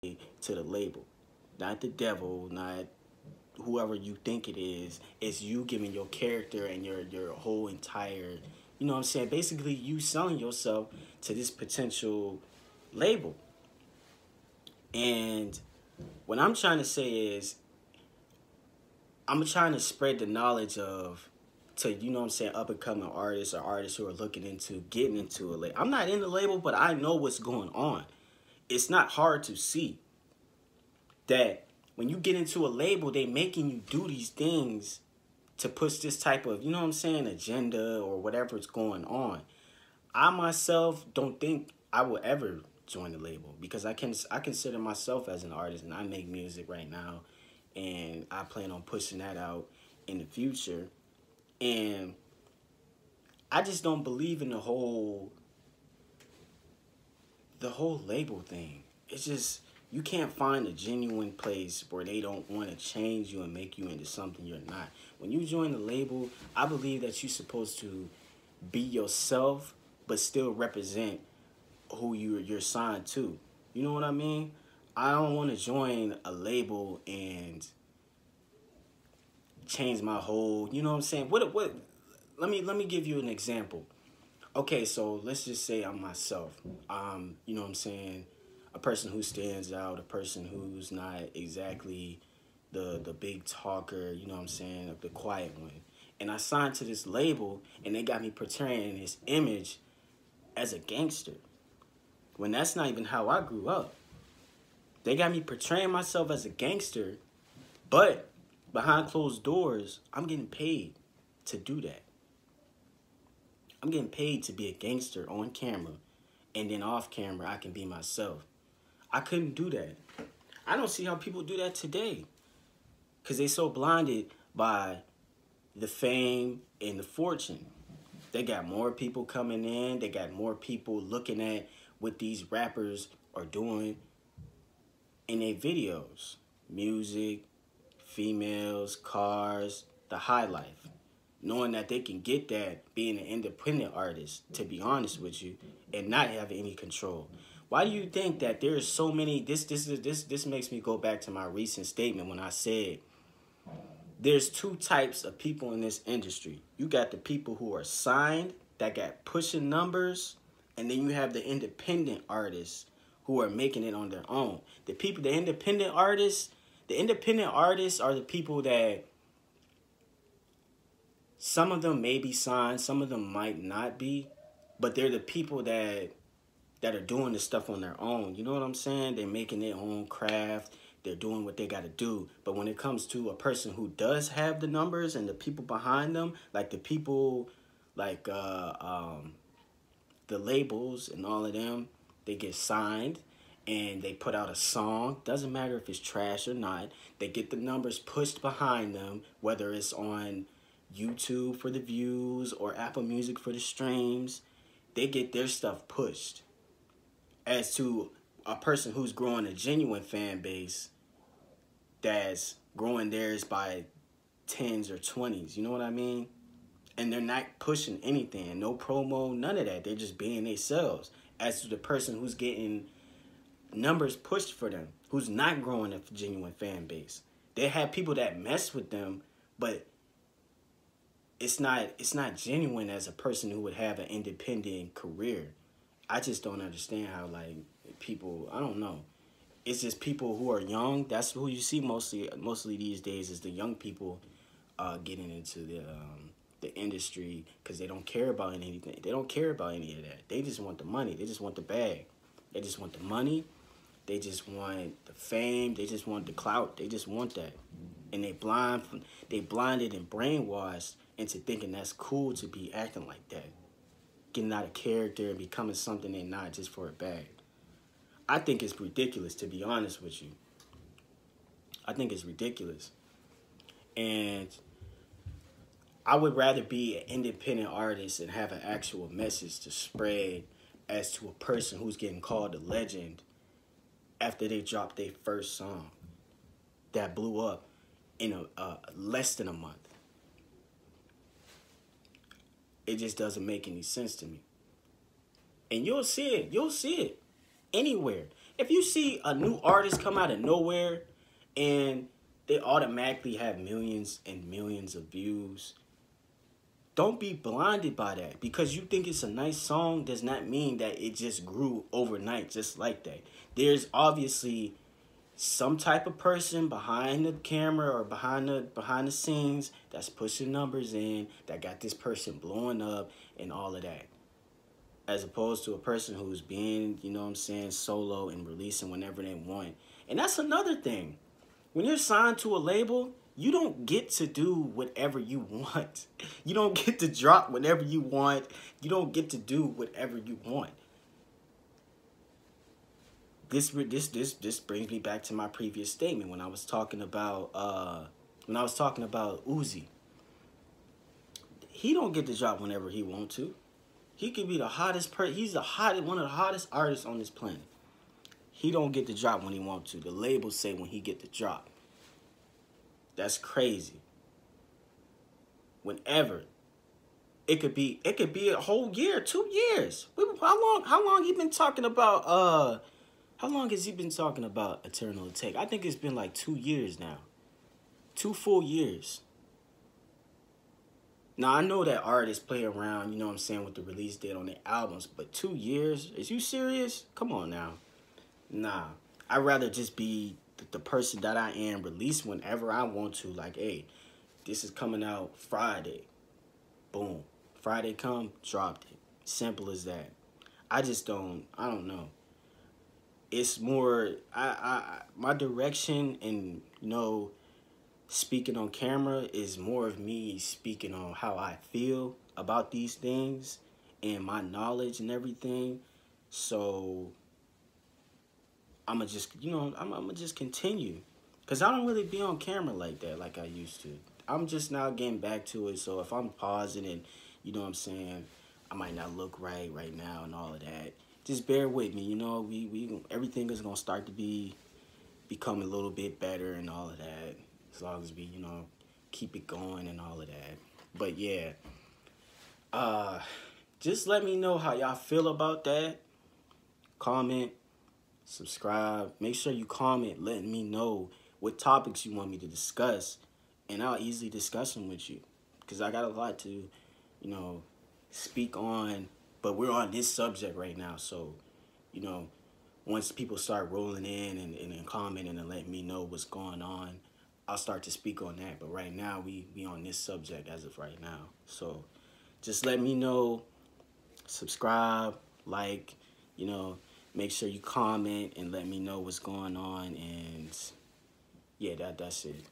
to the label, not the devil, not whoever you think it is. It's you giving your character and your whole entire, you know what I'm saying? Basically, you selling yourself to this potential label. And what I'm trying to say is, I'm trying to spread the knowledge of to, you know what I'm saying, up and coming artists or artists who are looking into getting into a label. I'm not in the label, but I know what's going on. It's not hard to see that when you get into a label, they making you do these things to push this type of, you know what I'm saying, agenda or whatever's going on. I myself don't think I will ever join the label because I consider myself as an artist and I make music right now and I plan on pushing that out in the future. And I just don't believe in the whole label thing. It's just, you can't find a genuine place where they don't want to change you and make you into something you're not. When you join the label, I believe that you're supposed to be yourself, but still represent who you're signed to. You know what I mean? I don't want to join a label and change my whole, you know what I'm saying? What let me give you an example. Okay, so let's just say I'm myself. You know what I'm saying? A person who stands out, a person who's not exactly the big talker, you know what I'm saying, the quiet one. And I signed to this label and they got me portraying this image as a gangster. When that's not even how I grew up. They got me portraying myself as a gangster, but behind closed doors, I'm getting paid to do that. I'm getting paid to be a gangster on camera, and then off camera, I can be myself. I couldn't do that. I don't see how people do that today because they so blinded by the fame and the fortune. They got more people coming in. They got more people looking at what these rappers are doing in their videos. Music, females, cars, the high life. Knowing that they can get that being an independent artist, to be honest with you, and not have any control. Why do you think that there's so many, this makes me go back to my recent statement when I said there's two types of people in this industry. You got the people who are signed that got pushing numbers, and then you have the independent artists who are making it on their own. The independent artists are the people that some of them may be signed, some of them might not be, but they're the people that are doing this stuff on their own. You know what I'm saying? They're making their own craft. They're doing what they got to do. But when it comes to a person who does have the numbers and the people behind them, like the people, like the labels and all of them, they get signed and they put out a song. Doesn't matter if it's trash or not. They get the numbers pushed behind them, whether it's on YouTube for the views or Apple Music for the streams. They get their stuff pushed. As to a person who's growing a genuine fan base that's growing theirs by 10s or 20s, you know what I mean? And they're not pushing anything, no promo, none of that. They're just being themselves. As to the person who's getting numbers pushed for them, who's not growing a genuine fan base. They have people that mess with them, but it's not genuine as a person who would have an independent career. I just don't understand how, like, people, I don't know. It's just people who are young. That's who you see mostly these days is the young people getting into the industry because they don't care about anything. They don't care about any of that. They just want the money. They just want the bag. They just want the money. They just want the fame. They just want the clout. They just want that. And they blinded and brainwashed into thinking that's cool to be acting like that. Getting out of character and becoming something they're not just for a bag. I think it's ridiculous, to be honest with you. I think it's ridiculous. And I would rather be an independent artist and have an actual message to spread as to a person who's getting called a legend after they dropped their first song that blew up in less than a month. It just doesn't make any sense to me. And you'll see it. You'll see it anywhere. If you see a new artist come out of nowhere and they automatically have millions and millions of views, don't be blinded by that. Because you think it's a nice song does not mean that it just grew overnight just like that. There's obviously some type of person behind the camera or behind the scenes that's pushing numbers in that got this person blowing up and all of that. As opposed to a person who's being, you know what I'm saying, solo and releasing whenever they want. And that's another thing. When you're signed to a label, you don't get to do whatever you want. You don't get to drop whenever you want. You don't get to do whatever you want. This brings me back to my previous statement when I was talking about Uzi. He don't get to drop whenever he want to. He could be the hottest he's one of the hottest artists on this planet. He don't get to drop when he want to. The labels say when he get to drop. That's crazy. Whenever. It could be a whole year, 2 years. How long he been talking about how long has he been talking about Eternal Take? I think it's been like 2 years now. 2 full years. Now, I know that artists play around, you know what I'm saying, with the release date on their albums, but 2 years? Is you serious? Come on now. Nah. I'd rather just be the person that I am, release whenever I want to. Like, hey, this is coming out Friday. Boom. Friday come, dropped it. Simple as that. I don't know. It's more, my direction and, you know, speaking on camera is more of me speaking on how I feel about these things and my knowledge and everything. So I'm gonna just, you know, I'm gonna just continue, because I don't really be on camera like that like I used to. I'm just now getting back to it. So if I'm pausing and, you know what I'm saying, I might not look right now and all of that, just bear with me. You know, we everything is gonna start to become a little bit better and all of that, as long as we, you know, keep it going and all of that. But yeah, just let me know how y'all feel about that. Comment, subscribe. Make sure you comment letting me know what topics you want me to discuss, and I'll easily discuss them with you, because I got a lot to, you know, speak on. But we're on this subject right now, so, you know, once people start rolling in and commenting and letting me know what's going on, I'll start to speak on that. But right now, we on this subject as of right now. So just let me know, subscribe, like, you know, make sure you comment and let me know what's going on. And yeah, that's it.